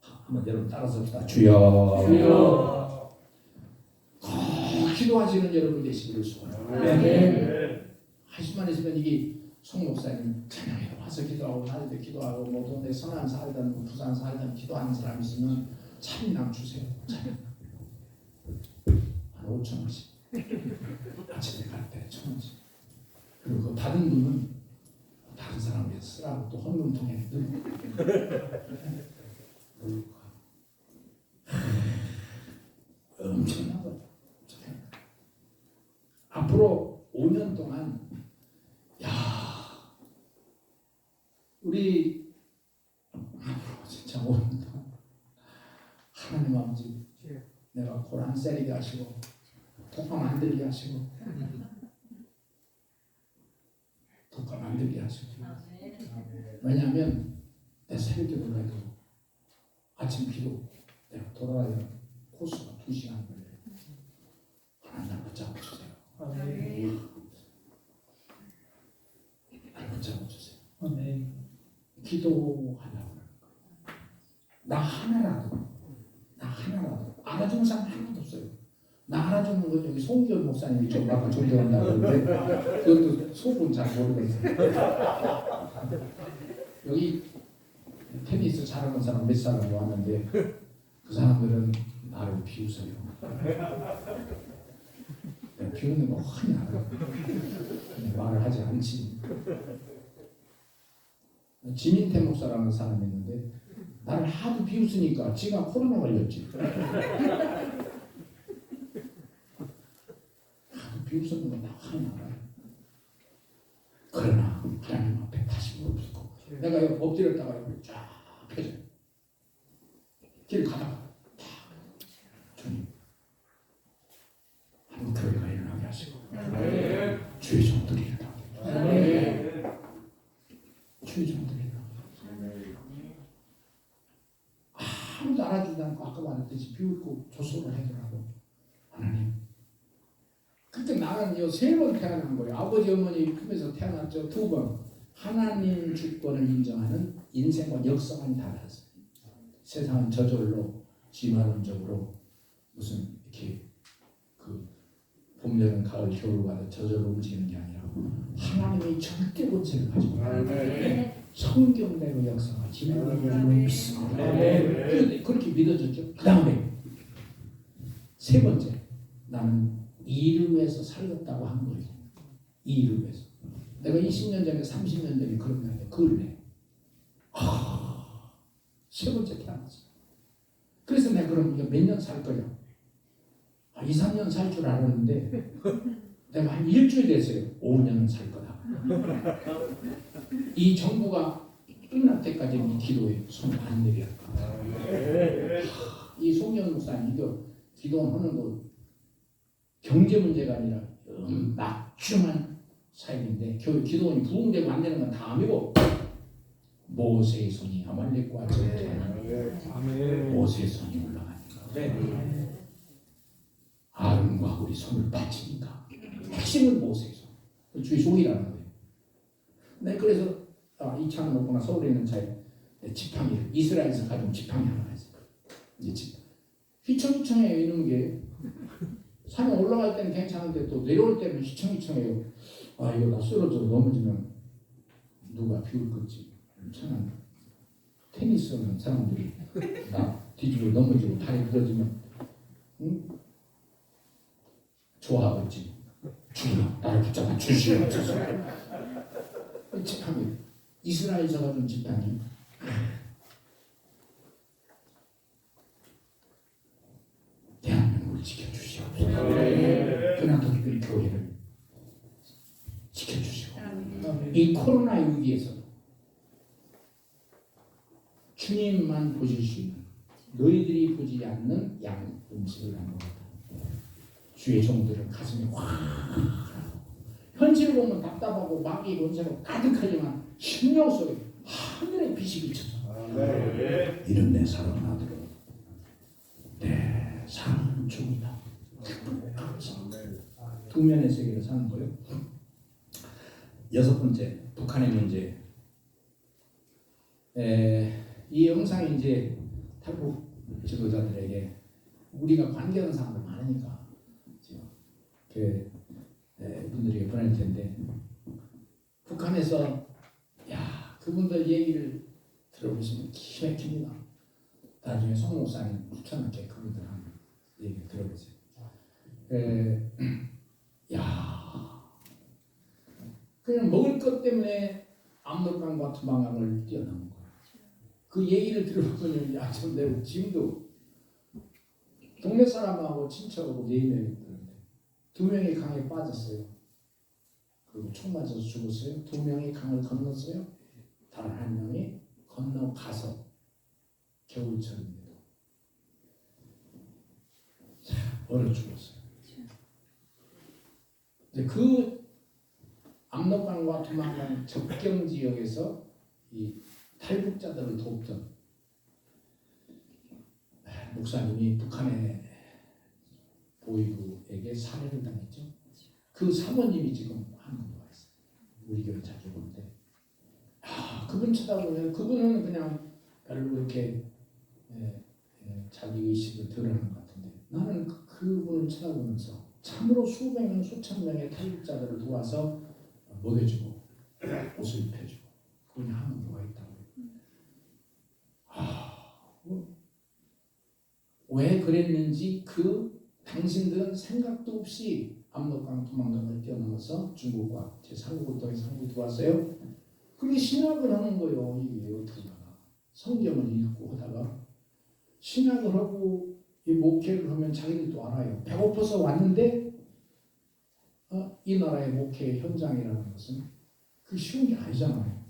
A: 한번 여러분 따라서 합시다. 주여. 주여. 기도하시는 여러분 되시기를 소원합니다. 할 수만 있으면 이게 송 목사님 찬양에 와서 기도하고 나한테 기도하고 뭐 동네 선한 살던 부산 살던 기도하는 사람 있으면 찬양 주세요. 찬양. 한 5,000원씩. 아침에 갈 때 1,000원씩. 그리고 그 받은 돈은 다른 사람 위해서 쓰라고 또 헌금통에 넣고. 엄청난 거죠. 앞으로 5년 동안 우리 앞으로 진짜 5년 동안 하나님 아버지 내가 골 안 세리게 하시고 독감 안 들게 하시고 독감 안 들게 하시고 왜냐하면 내 새벽기도를 해도 아침 기도 내가 돌아가야 코스가 2시간 걸려요. 하나님 붙잡아 주세요. 기도하려고 그러는 거예요. 나 하나라도 알아주는 사람 하나도 없어요. 나 알아주는 건 여기 송기현 목사님이 좀 아까 존경한다고 그러는데 그것도 속은 잘 모르겠어요. 여기 테니스 잘하는 사람 몇 사람이 왔는데 그 사람들은 나를 비웃어요. 내가 비웃는 거 훤히 알아요. 말을 하지 않지. 지민태 목사라는 사람이 있는데 나를 하도 비웃으니까 지가 코로나 걸렸지. 하도 비웃는 건 다 훤히 알아요. 그러나 하나님 앞에 다시 무릎 꿇고 내가 엎드렸다가 여기 쫙 펴져. 길 가다가 탁 주님 한 교회가 일어나게 하시고 주의 종들이 일어나게 하시고 주의 종들이 일어나게 하시고 아무도 알아주지 않고 아까 말했듯이 비웃고 조소를 하더라고. 하나님 그때 나는 3번 태어난 거예요. 아버지 어머니 품에서 태어났죠. 2번 하나님 주권을 인정하는 인생과 역사관이 달랐어요. 세상은 저절로 지만원적으로 무슨 이렇게 그 봄, 여름, 가을, 겨울과 저절로 움직이는 게 아니라 하나님의 절대 권세를 가지고 성경대로 역사가 진행되는 믿습니다. 그렇게 믿어졌죠. 그 다음에 3번째 나는 이를 위해서 살렸다고 한 거예요. 이를 위해서. 내가 20년 전에 30년 전에 그런 날 그걸 내. 3번째 태어났어. 그래서 내가 그럼 몇 년 살 거냐? 2, 3년 살 줄 알았는데 내가 한 일주일 됐어요. 5년은 살 거다. 이 정부가 끝날 때까지 이 기도에 손을 안 내려. 이 송영 목사님 이거 기도하는 거 경제 문제가 아니라 막중한 사역인데 기도원이 부흥되고 안 되는 건 다 아니고 모세의 손이 아말렉과 전쟁하는 모세의 손이 올라가니까 아론과 우리 손을 받치니까 핵심은 모세의 손 주의 종이라는 거예요. 네, 그래서 이 차는 없구나. 서울에 있는 차에 지팡이 이스라엘에서 가져온 지팡이 하나가 있어요. 이제 휘청휘청해요. 이런 게 산에 올라갈 때는 괜찮은데 또 내려올 때는 휘청휘청해요. 아 이거 나 쓰러져 넘어지면 누가 비울 건지. 저는 테니스하는 사람들이 나 뒤집어 넘어지고 다리 부러지면 좋아하겠지. 주님 나를 붙잡아 주시옵소서. 지팡이 이스라엘에서 가진 지팡이 대한민국을 지켜주시옵소서. 그나토교회 교회를 지켜주시고 이 코로나 위기에서도 주님만 보실 수 있는 너희들이 보지 않는 양 음식을 한 것 같다. 주의 종들은 가슴이 확 현실을 보면 답답하고 마귀의 권세로 가득하지만 심령 속에 하늘의 빛이 비쳐서 이런 내 사랑하는 아들은 내 사랑하는 종이다. 두 면의 세계를 사는 거예요. 6번째 북한의 문제. 이 영상이 이제 탈북 지도자들에게 우리가 관계하는 사람들 많으니까 지금 분들에게 보낼 텐데 북한에서 그분들 얘기를 들어보시면 기맥힙니다. 나중에 송 목사님 추천할게. 그분들 한번 얘기 들어보세요. 그냥 먹을 것 때문에 압록강과 두만강을 뛰어넘은 거야. 그 얘기를 들어보면 좀 내가 지금도 동네 사람하고 친척하고 4명이 있는데 2명이 강에 빠졌어요. 그리고 총 맞아서 죽었어요. 2명이 강을 건넜어요. 단 1명이 건너가서 겨울철인데도 얼어 죽었어요. 그 압록강과 두만강 접경 지역에서 이 탈북자들을 돕던 목사님이 북한의 보위부에게 살해를 당했죠. 그 사모님이 지금 한국에 와 있어요. 우리 교회 자주 보는데 그분 쳐다보면 그분은 그냥 별로 그렇게 자기 의식을 드러내는 것 같은데 나는 그분을 쳐다보면서 참으로 수백 명 수천 명의 탈북자들을 도와서 먹여주고 옷을 입혀주고 그분이 하는 뭐가 있다고. 왜 그랬는지 당신들은 생각도 없이 압록강 두만강을 뛰어넘어서 중국과 제3국을 한국에 들어왔어요. 그게 신학을 하는 거예요. 이게 어떻게 하다가 성경을 읽고 하다가 신학을 하고 이 목회를 하면 자기들도 알아요. 배고파서 왔는데 이 나라의 목회 현장이라는 것은 그 쉬운 게 아니잖아요.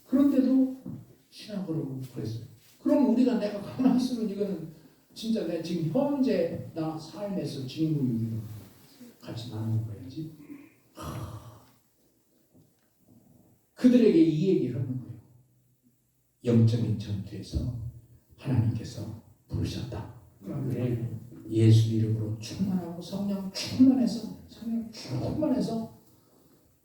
A: 그런데도 신학을 하고 그랬어요. 그럼 내가 가만히 있으면 이거는 진짜 내 지금 현재 나 삶에서 직무유기로 같이 나누는 거야지. 그들에게 이 얘기를 하는 거예요. 영적인 전투에서 하나님께서 부르셨다. 예수 이름으로 충만하고 성령 충만해서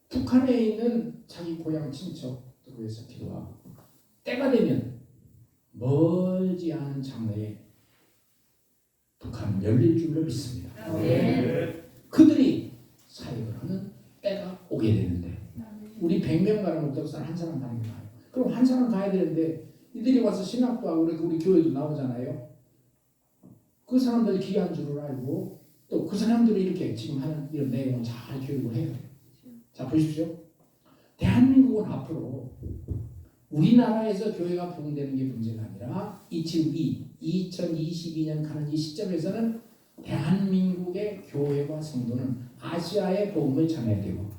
A: 북한에 있는 자기 고향 친척들을 위해서 기도하고 때가 되면 멀지 않은 장래에 북한은 열릴 줄로 믿습니다. 그들이 사역을 하는 때가 오게 되는데 우리 100명 가는 목적사는 한 사람 가는 게 나아요. 그럼 한 사람 가야 되는데 이들이 와서 신학도 하고 우리 교회도 나오잖아요. 그 사람들 귀한 줄을 알고 또 그 사람들이 이렇게 지금 하는 이런 내용을 잘 교육을 해요. 자 보십시오. 대한민국은 앞으로 우리나라에서 교회가 부흥되는 게 문제가 아니라 지금 2022년 가는 이 시점에서는 대한민국의 교회와 성도는 아시아의 복음을 전해야 되고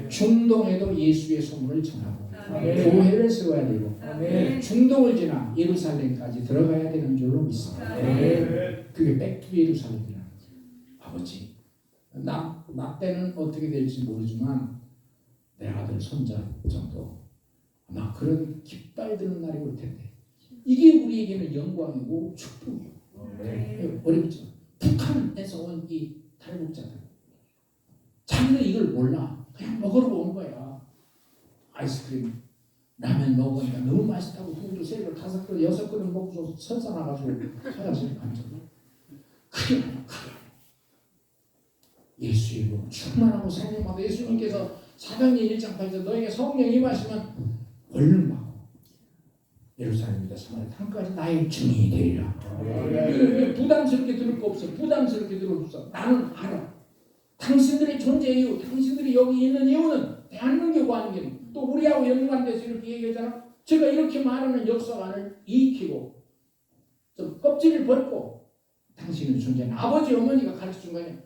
A: 중동에도 예수의 소문을 전하고 교회를 세워야 되고 중동을 지나 예루살렘까지 들어가야 되는 줄로 믿습니다. 그게 백투 예루살렘이라는 거예요. 아버지 나 때는 어떻게 될지 모르지만 내 아들 손자 정도 아마 그런 깃발 드는 날이 올 텐데 이게 우리에게는 영광이고 축복이에요. 어렵죠. 북한에서 온 이 탈북자들 자기는 이걸 몰라. 그냥 먹으러 온 거야. 아이스크림 라면 먹으니까 너무 맛있다고 두두 세 그릇 다섯 그릇 여섯 그릇 먹고 설사 나가지고 화장실 간적. 그게 예수 이름으로 충만하고 성령받아. 예수님께서 사도행전 1장 8절 너에게 성령 임하시면 얼른 받고 예루살렘이다 사마리아 땅까지 나의 증인이 되리라. 부담스럽게 들을 거 없어. 부담스럽게 들을 거 없어. 나는 알아. 당신들의 존재 이유, 당신들이 여기 있는 이유는 대한민국 아니면 또 우리하고 연관돼서 이렇게 얘기하잖아. 제가 이렇게 말하는 역사관을 익히고 좀 껍질을 벗고 당신의 존재는 아버지 어머니가 가르쳐준 거냐.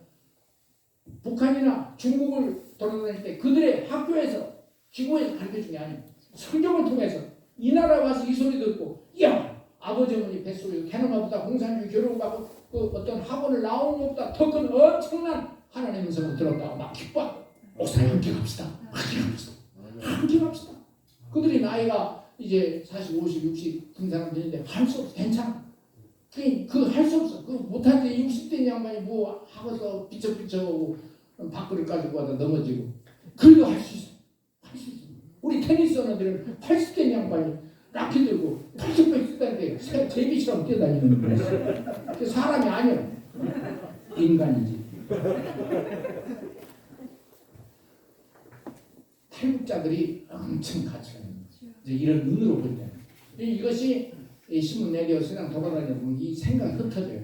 A: 북한이나 중국을 돌아다닐 때 그들의 학교에서 기고에서 가르쳐준 게 아니야. 성경을 통해서 이 나라 와서 이 소리 듣고 야 아버지 어머니 뱃속에서 캐나다보다 공산주의 교육받고 그 어떤 학원을 나온 것보다 더 큰 엄청난 하나님의 음성을 들었다고 막 기뻐하고 목사님 함께 갑시다. 함께 갑시다. 그들이 나이가 이제 40, 50, 60 든 사람들인데 할 수 없어. 괜찮아. 할 수 없어. 못할 때 60대 양반이 뭐 하고서 비쩍비쩍하고 밥그릇 가지고 와서 넘어지고 그래도 할 수 있어. 우리 테니스 선수들은 80대 양반이 라켓 들고 80배 쓰다는데 제비처럼 뛰어다니는 거야. 사람이 아니야. 인간이지. 탈북자들이 엄청 가치가 있는 거죠. 이런 눈으로 볼 때는 이것이 신문 내려 세상 돌아다니다 보면 이 생각이 흩어져요.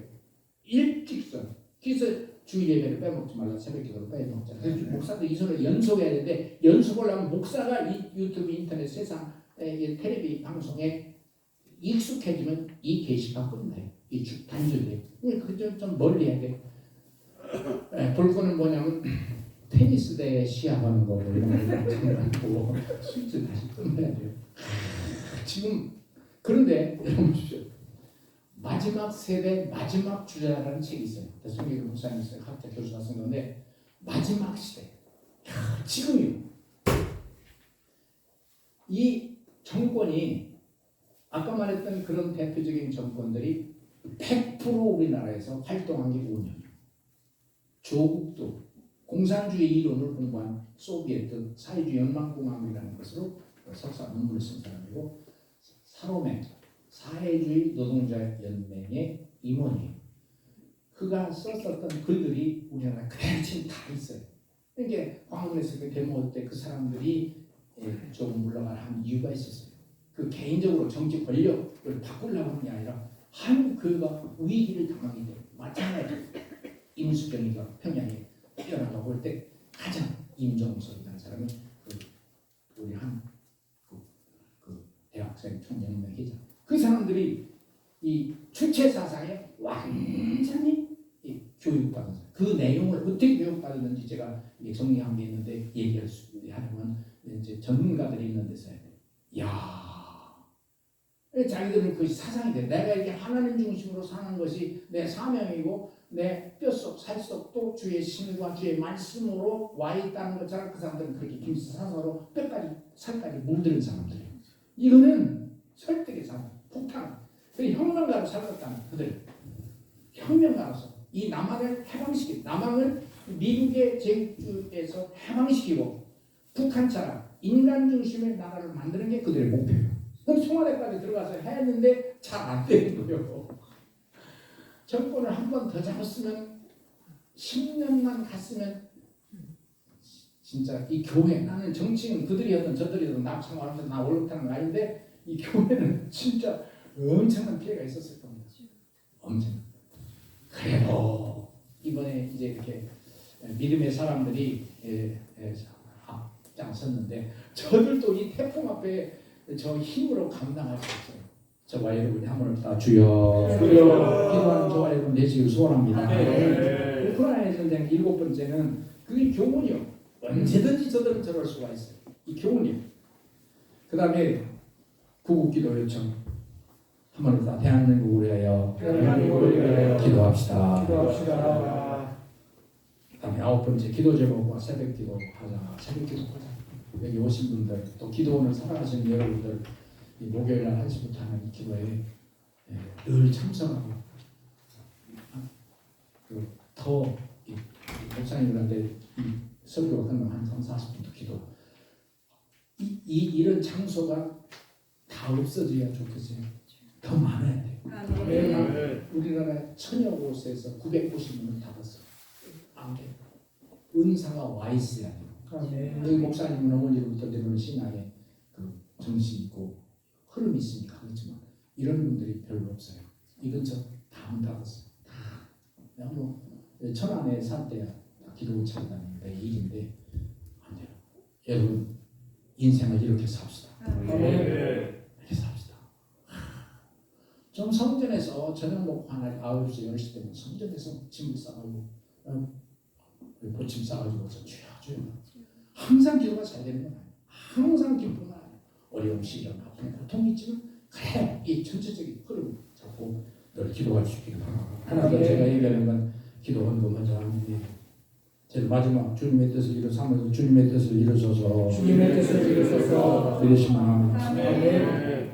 A: 일직선. 그래서 주일 예배를 빼먹지 말라. 새벽기도를 빼먹자. 그래서 목사들 이 소리를 연속해야 되는데 연속을 하면 목사가 이 유튜브 인터넷 세상 텔레비 방송에 익숙해지면 이 게시가 끝나요. 이 단절돼요. 그게 좀 멀리 해야 돼. 볼 거는 뭐냐면 테니스 대회 시합하는 거 이런 거 보고 실제 다시 끝내야 돼요. 지금 그런데 여러분 보십시오. 마지막 세대 마지막 주자라는 책이 있어요. 대성경 목사님 있어요. 학자 교수가 쓴 건데 마지막 시대. 지금이요. 이 정권이 아까 말했던 그런 대표적인 정권들이 100% 우리나라에서 활동한 게 5년이에요. 조국도 공산주의 이론을 공부한 소비에트 사회주의 연방공화국이라는 것으로 석사 논문을 쓴 사람이고 사로맹 사회주의 노동자 연맹의 임원이에요. 그가 썼었던 글들이 우리나라에 그대로 지금 다 있어요. 이게 광화문에서 그 데모 때 그 사람들이 조금 물러가는 한 이유가 있었어요. 그 개인적으로 정치 권력을 바꾸려고 하는 게 아니라 그가 위기를 당하게 돼요. 마찬가지로 임수정이가 평양에 뛰어나가 볼 때 가장 임종석이라는 사람이 우리 그 대학생 총연맹 회장. 그 사람들이 이 주체 사상에 완전히 교육받은 사람. 그 내용을 어떻게 교육받았는지 제가 정리한 게 있는데 하려면 이제 전문가들이 있는 데서 해야 돼요. 이야. 자기들은 그 사상이 돼. 내가 이렇게 하나님 중심으로 사는 것이 내 사명이고 내 뼛속 살속 또 주의 신과 주의 말씀으로 와 있다는 것처럼 그 사람들은 그렇게 김사상으로 뼈까지 살까지 물들은 사람들이에요. 이거는 설득의 사람, 폭탄. 혁명가로 살았다는 그들. 혁명가로서 이 남한을 해방시키고 남한을 미국의 제국주에서 해방시키고 북한처럼 인간 중심의 나라를 만드는 게 그들의 목표예요. 그럼 청와대까지 들어가서 했는데 잘 안 되는 거예요. 정권을 한 번 더 잡았으면 10년만 갔으면 진짜 이 교회 나는 정치인 그들이었든 저들이었든 나 상관없어 나 올라타는 거 아닌데 이 교회는 진짜 엄청난 피해가 있었을 겁니다. 엄청. 그래도 이번에 이제 이렇게 믿음의 사람들이 앞장섰는데 저들도 이 태풍 앞에 저 힘으로 감당할 수 없어요. 저와 여러분이 한번 다 주여 기도하는 저와 여러분 되시길 소원합니다. 우크라이나 전쟁 7번째는 그게 교훈이요. 언제든지 저들은 저럴 수가 있어요. 이 교훈이요. 그 다음에 구국기도 요청 한번 다 대한민국을 위하여 기도합시다. 그 다음에 9번째 기도 제목과 새벽 기도 하자. 새벽 기도 하자. 여기 오신 분들 또 기도원을 사랑하시는 여러분들 이 목요일날 1시부터 하는 이 기도에 늘 참석하고 더 목사님들한테 설교가 끝나면 한 30분도 기도 이런 장소가 다 없어져야 좋겠어요. 더 많아야 돼요. 우리나라 1000여 곳에서 950분을 닫았어요. 안 돼요. 은사가 와 있어야 돼요. 여기 목사님은 어머니로부터 내려오는 신앙에 그 정신 있고 흐름이 있으니까 하겠지만 이런 분들이 별로 없어요. 이 근처 다 문 닫았어요. 다. 뭐 천안에 살 때 기도 찬다는 내 일인데 안 돼요. 여러분 인생을 이렇게 삽시다. 이렇게 삽시다. 좀 성전에서 저녁 먹고 하나 9시 10시 되면 성전에서 짐을 싸가지고 보침 싸가지고 주여 항상 기도가 잘 되는 건 아니에요. 항상 기쁨은 아니에요. 어려움, 시련, 아픔, 고통이 있지만 그래 이 전체적인 흐름 잡고 늘 기도할 수 있기를 바랍니다. 하나 더 제가 얘기하는 건 기도 헌금하자. 제일 마지막 주님의 뜻을 이루소서 주님의 뜻을 이루소서 이러시면 합니다.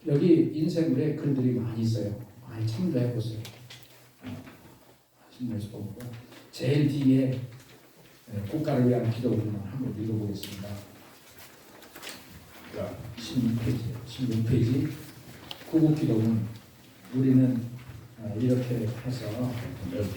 A: 여기 인생물에 글들이 많이 있어요. 많이 참조해 보세요. 신문에서 보고 제일 뒤에 국가를 위한 기도문을 한번 읽어보겠습니다. 16페이지 구국기도문. 우리는 이렇게 해서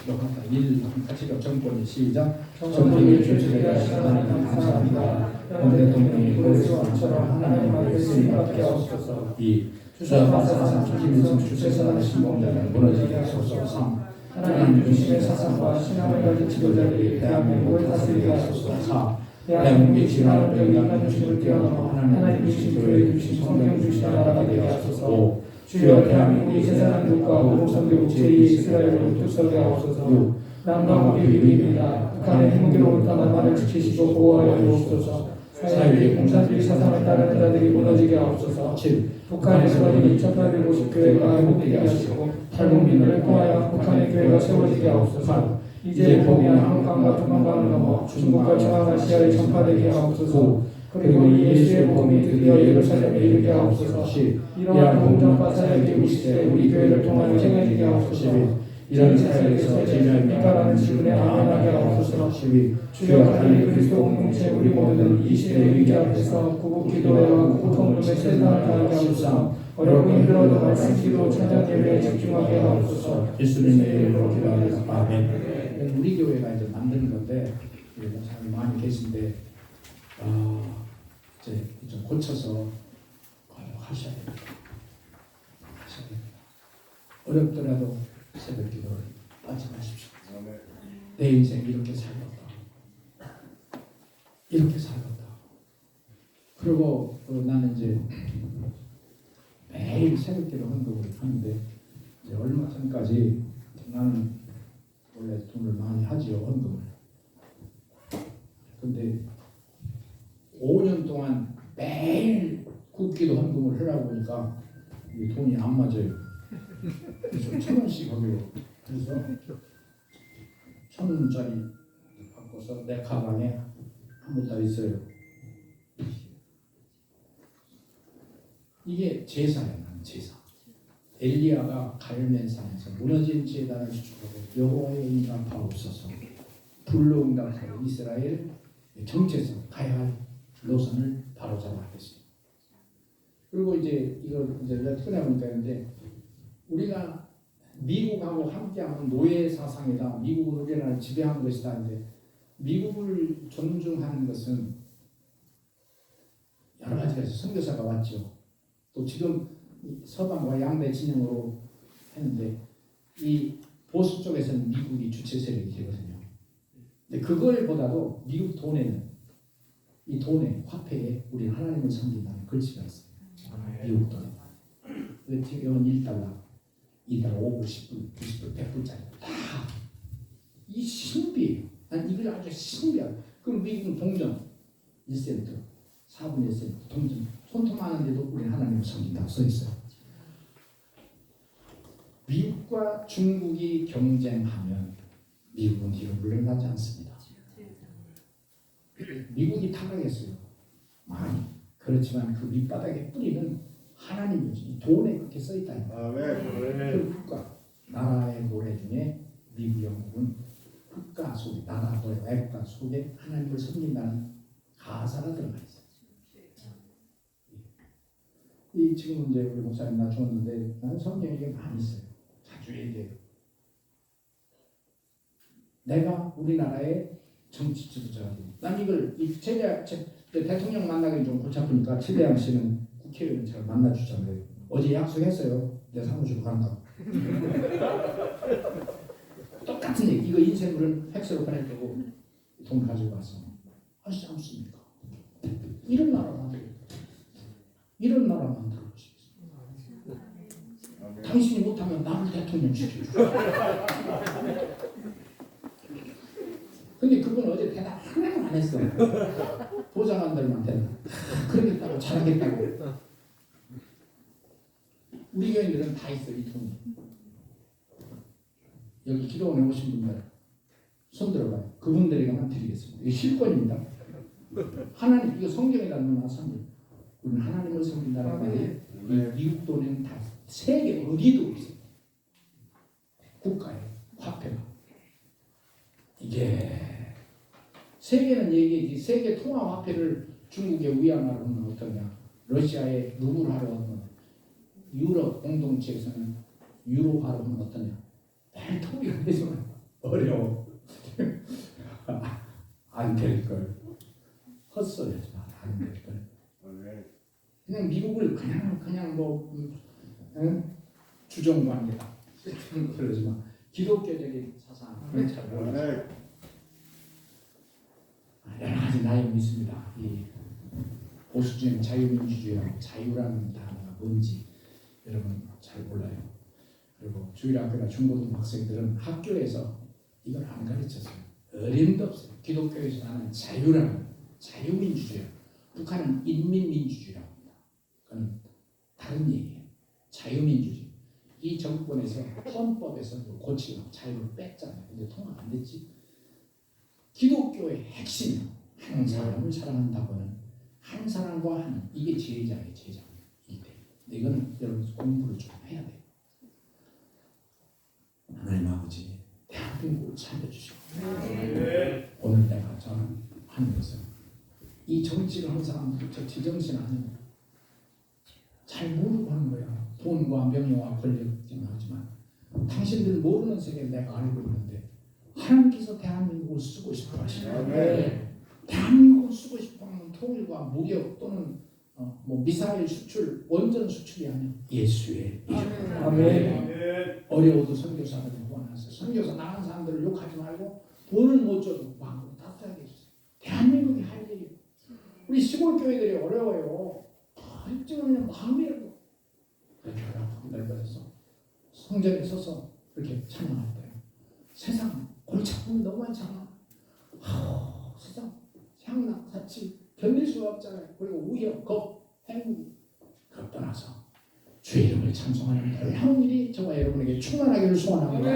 A: 기도한다. 1. 같이 정권이 시작. 정권이 주체되게 하시는 하나님 감사합니다. 본 대통령이 그리스도처럼 하나님의 말씀밖에 없어서 2. 주사와 사상 김일성 주체사의 신봉자는 무너지게 하소서. 3. 하나님 중심의 사상과 신앙을 가진 지도자들이 대한민국을 다스리게 하소서. 4. 대한민국의 진화를 인간 중심을 뛰어넘어 하나님 중심, 교회 중심, 성경 중심 나라가 되게 하소서. 5. 주여 대한민국이 세상 국가 우국성교국 제2이스라엘로 뚝서게 하옵소서. 6. 남과 북의 위기입니다. 북한의 핵무기로부터 남한을 지키시고 보호하여 주옵소서. 사회주의 공산주의 사상을 따르는 자들이 무너지게 하옵소서. 7. 북한에서 거린 2850교회가 회복되게 하시고 탈북민을 통하여 북한의 교회가 세워지게 하옵소서. 이제 복음이 한국과 두만강을 넘어 중국과 중앙아시아에 전파되게 하옵소서. 그리고 이 예수의 복음이 드디어 예루살렘에 이르게 하옵소서. 이러한 공정과 사역이 우리 시대 우리 교회를 통하여 행해지게 하옵소서.
B: 이런 사회에서 제자입니다라는 질문에 아멘하게 하옵소서. 12. 주여 하나님 그리스도 공동체 우리 모두는 이 시대 위기 앞에서 구국 기도와 고통을 세상을 다하게 하옵소서. 어렵고 힘들어도 말씀 기도 찬양 예배에 집중하게 하옵소서. 예수님의 이름으로 기도합니다. 아멘.
A: 우리 교회가 이제 만드는 건데 사람이 많이 계신데 이제 좀 고쳐서 꼭 하셔야 됩니다. 하셔야 됩니다. 어렵더라도 새벽 기도를 빠지 마십시오. 내 인생 이렇게 살았다. 이렇게 살았다. 그리고 나는 이제 매일 새벽 기도 헌금을 하는데 이제 얼마 전까지 나는 원래 돈을 많이 하지요, 헌금을. 근데 5년 동안 매일 국기도 헌금을 하려고 보니까 이 돈이 안 맞아요. 그래서 1,000원씩 하기로 해서 1,000원짜리 바꿔서 내 가방에 한 보따리 있어요. 이게 제사예요. 나는 제사. 엘리야가 갈멜산에서 무너진 제단을 수축하고 여호와의 응답하옵소서. 불로 응답하고 이스라엘 정체성 가야 할 노선을 바로잡아 하겠습니다. 그리고 이제 이걸 이제 꺼내보니까 있는데 우리가 미국하고 함께하는 노예 사상이다. 미국은 우리나라를 지배한 것이다. 근데 미국을 존중하는 것은 여러 가지가 있어요. 선교사가 왔죠. 또 지금 서방과 양대 진영으로 했는데 이 보수 쪽에서는 미국이 주체 세력이 되거든요. 근데 그걸보다도 미국 돈에는 이 돈에 화폐에 우리 하나님을 섬긴다는 글씨가 있어요. 미국 돈에. 이건 1달러, 2달러, 5불, 10불, 90불, 100불짜리 다 이 신비예요. 난 이걸 아주 신비하다. 그럼 미국은 동전 1센트, 4분의 1센트 동전 손톱만한데도 우리 하나님을 섬긴다고 써 있어요. 미국과 중국이 경쟁하면 미국은 뒤로 물러나지 않습니다. 미국이 타락했어요. 많이. 그렇지만 그 밑바닥에 뿌리는 하나님이지. 돈에 그렇게 써 있다니까. 그 국가, 나라의 노래 중에 미국, 영국은 국가 속에, 나라 노래, 외국가 속에 하나님을 섬긴다는 가사가 들어가 있어요. 이 지금 이제 우리 목사님 나 죽었는데 나는 성경에 많이 있어요. 자주 얘기해요. 내가 우리나라의 정치 지도자가 됩니다. 난 이걸 대통령 만나기 좀 골치 아프니까 최대한 씨는 국회의원 잘 만나주잖아요. 어제 약속했어요. 내 사무실로 간다고. 똑같은 얘기. 이거 인쇄물은 팩스로 보낼 거고 돈 가지고 와서 하시지 않습니까? 이런 나라 만들고 이런 나라 만들고 싶습니다. 당신이 못하면 나를 대통령 시켜줘. 근데 그분 어제 대답 하나도 안 했어. 보좌관들한테 그러겠다고 잘하겠다고. 우리 교인들은 다 있어 이 돈이. 여기 기도원에 오신 분들 손 들어봐요. 그분들에게만 드리겠습니다. 이게 실권입니다. 하나님 이거 성경에다 넣어놨습니다. 우리는 하나님을 섬긴다는 말이 미국 돈에는 다 세계 어디도 없어요. 국가의 화폐가 이게 세계는 얘기지. 세계 통화 화폐를 중국의 위안화로 하면 어떠냐? 러시아의 루블화로 하면 유럽 공동체에서는 유로화로 하면 어떠냐? 잘 통일을 해주면 어려워. 안 될걸. 헛소리하지 마. 안 될걸. 그냥 미국을 그냥 뭐 주종관계다. 그러지 마. 기독교적인 사상을 잘 몰라서. 여러 가지 나이가 있습니다. 이 보수주의, 자유민주주의하고 자유라는 단어가 뭔지 여러분 잘 몰라요. 그리고 주일학교나 중고등 학생들은 학교에서 이걸 안 가르쳤어요. 어림도 없어요. 기독교에서 나는 자유라는 자유민주주의. 북한은 인민민주주의라고 합니다. 그건 다른 얘기예요. 자유민주주의. 이 정권에서 헌법에서 고치고 자유를 뺐잖아요. 근데 통합 안 됐지. 기독교의 핵심, 한 사람을 사랑한다고는 한 사람과 하는 이게 제자예요, 제자. 이때 이거는 여러분 공부를 좀 해야 돼요. 하나님 아버지 대한민국을 살려주시고 오늘 내가 저는 하는 것은 이 정치를 하는 사람들 저 지정신 아니에요. 잘 모르고 하는 거야. 돈과 명예와 권력 때문에 하지만 당신들 모르는 세계를 내가 알고 있는데 하나님께서 대한민국을 쓰고 싶어 하시는 대한민국을 쓰고 싶어 하는 통일과 무력 또는 뭐 미사일 수출 원전 수출이 아니야. 예수의 이름.
B: 아멘.
A: 어려워도 선교사들을 후원하세요. 선교사 나간 사람들을 욕하지 말고 돈을 못 줘도 마음으로 따뜻하게 해주세요. 대한민국이 할 일이에요. 우리 시골 교회들이 어려워요. 일찍은 마음이라도 이렇게 하라고 넓어져서 성전에 서서 이렇게 찬양할 거예요. 세상 골치 아픔이 너무 많잖아. 세상 향락 사치 견딜 수가 없잖아요. 그리고 우여 겁 행위 그것 떠나서 주의 이름을 찬송하는 놀라운 일이 저와 여러분에게 충만하기를 소원합니다.